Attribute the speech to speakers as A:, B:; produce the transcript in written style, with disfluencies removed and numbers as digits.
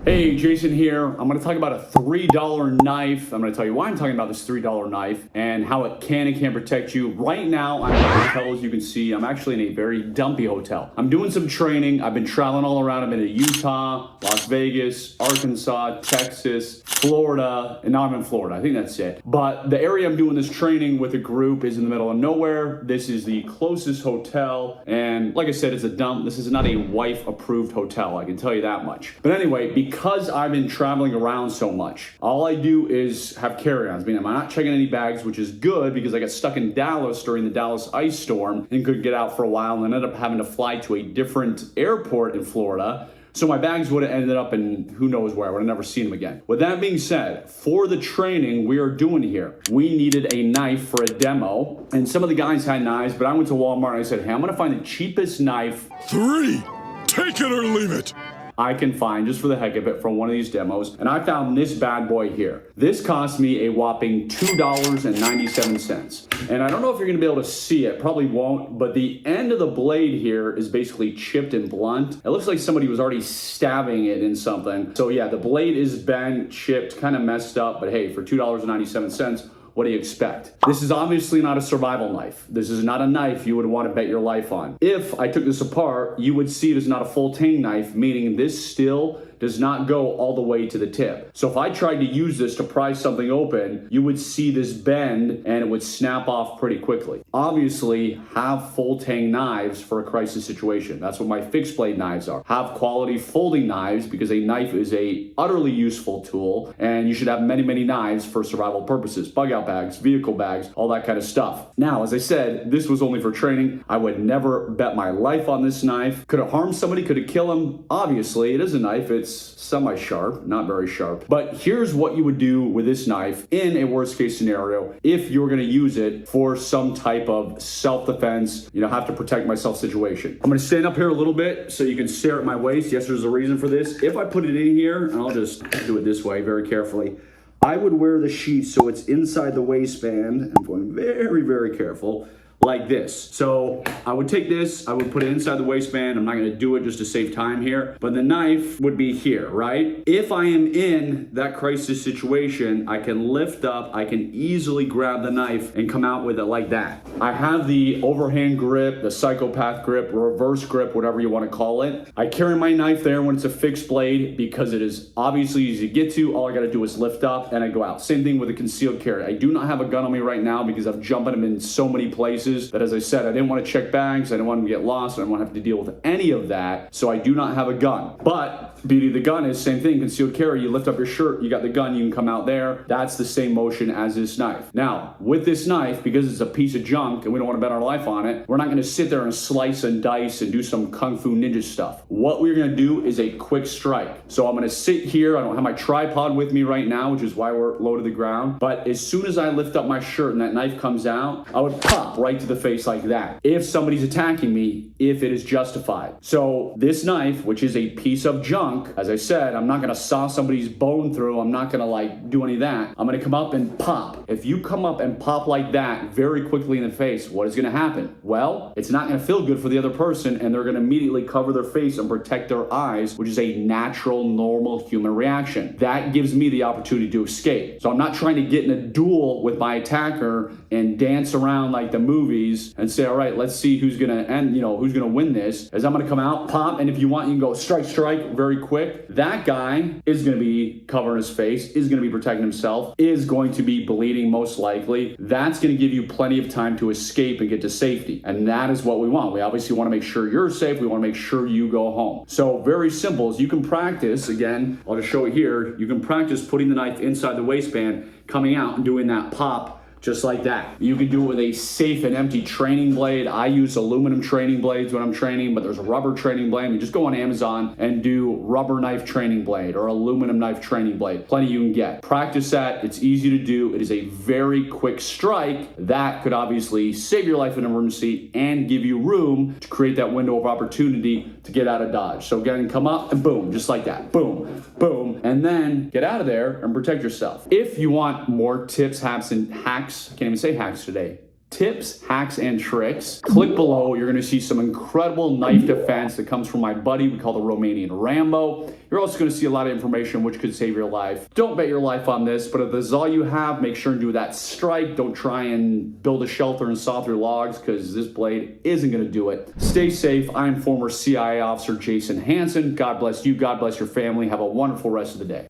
A: Hey, Jason here. I'm going to talk about a $3 knife. I'm going to tell you why I'm talking about this $3 knife and how it can and can't protect you. Right now, I'm in a hotel, as you can see. I'm actually in a very dumpy hotel. I'm doing some training. I've been traveling all around. I've been to Utah, Las Vegas, Arkansas, Texas, Florida, and now I'm in Florida. I think that's it. But the area I'm doing this training with a group is in the middle of nowhere. This is the closest hotel. And like I said, it's a dump. This is not a wife-approved hotel. I can tell you that much. But anyway, because I've been traveling around so much, all I do is have carry-ons. I mean, I'm not checking any bags, which is good because I got stuck in Dallas during the Dallas ice storm and couldn't get out for a while and ended up having to fly to a different airport in Florida. So my bags would have ended up in who knows where. I would have never seen them again. With that being said, for the training we are doing here, we needed a knife for a demo. And some of the guys had knives, but I went to Walmart and I said, hey, I'm gonna find the cheapest knife.
B: Three, take it or leave it.
A: I can find just for the heck of it from one of these demos. And I found this bad boy here. This cost me a whopping $2.97. And I don't know if you're gonna be able to see it, probably won't, but the end of the blade here is basically chipped and blunt. It looks like somebody was already stabbing it in something. So yeah, the blade is bent, chipped, kind of messed up, but hey, for $2.97, what do you expect? This is obviously not a survival knife. This is not a knife you would want to bet your life on. If I took this apart, you would see it is not a full tang knife, meaning this still does not go all the way to the tip. So if I tried to use this to pry something open, you would see this bend and it would snap off pretty quickly. Obviously, have full tang knives for a crisis situation. That's what my fixed blade knives are. Have quality folding knives because a knife is a utterly useful tool and you should have many, many knives for survival purposes. Bug out bags, vehicle bags, all that kind of stuff. Now, as I said, this was only for training. I would never bet my life on this knife. Could it harm somebody? Could it kill him? Obviously, it is a knife. It's semi-sharp, not very sharp. But here's what you would do with this knife in a worst case scenario if you were gonna use it for some type of self-defense, have to protect myself situation. I'm gonna stand up here a little bit so you can stare at my waist. Yes, there's a reason for this. If I put it in here, and I'll just do it this way very carefully, I would wear the sheath so it's inside the waistband. I'm going very, very careful. Like this. So I would take this, I would put it inside the waistband. I'm not gonna do it just to save time here, but the knife would be here, right? If I am in that crisis situation, I can lift up, I can easily grab the knife and come out with it like that. I have the overhand grip, the psychopath grip, reverse grip, whatever you wanna call it. I carry my knife there when it's a fixed blade because it is obviously easy to get to. All I gotta do is lift up and I go out. Same thing with a concealed carry. I do not have a gun on me right now because I've jumped them in so many places that, as I said, I didn't want to check bags, I didn't want to get lost, I didn't want to have to deal with any of that, so I do not have a gun. But beauty of the gun is same thing, concealed carry, you lift up your shirt, you got the gun, you can come out there. That's the same motion as this knife. Now, with this knife, because it's a piece of junk and we don't want to bet our life on it, we're not going to sit there and slice and dice and do some kung fu ninja stuff. What we're going to do is a quick strike. So I'm going to sit here, I don't have my tripod with me right now, which is why we're low to the ground, but as soon as I lift up my shirt and that knife comes out, I would pop right to the face like that. If somebody's attacking me, if it is justified. So this knife, which is a piece of junk, as I said, I'm not gonna saw somebody's bone through, I'm not gonna do any of that. I'm gonna come up and pop. If you come up and pop like that very quickly in the face, what is gonna happen? Well, it's not gonna feel good for the other person and they're gonna immediately cover their face and protect their eyes, which is a natural, normal human reaction. That gives me the opportunity to escape. So I'm not trying to get in a duel with my attacker and dance around like the movies and say, all right, let's see who's gonna end, who's gonna win this. As I'm gonna come out, pop, and if you want, you can go strike, strike very quick. That guy is gonna be covering his face, is gonna be protecting himself, is going to be bleeding most likely. That's gonna give you plenty of time to escape and get to safety. And that is what we want. We obviously wanna make sure you're safe. We wanna make sure you go home. So very simple, as you can practice, again, I'll just show it here. You can practice putting the knife inside the waistband, coming out and doing that pop just like that. You can do it with a safe and empty training blade. I use aluminum training blades when I'm training, but there's a rubber training blade. You just go on Amazon and do rubber knife training blade or aluminum knife training blade. Plenty you can get. Practice that. It's easy to do. It is a very quick strike that could obviously save your life in an emergency and give you room to create that window of opportunity to get out of dodge. So again, come up and boom, just like that. Boom, boom, and then get out of there and protect yourself. If you want more tips, hacks, and hacks, I can't even say hacks today. tips, hacks, and tricks. Click below. You're going to see some incredible knife defense that comes from my buddy we call the Romanian Rambo. You're also going to see a lot of information which could save your life. Don't bet your life on this, but if this is all you have, make sure and do that strike. Don't try and build a shelter and saw through logs, because this blade isn't going to do it. Stay safe. I'm former CIA officer Jason Hanson. God bless you. God bless your family. Have a wonderful rest of the day.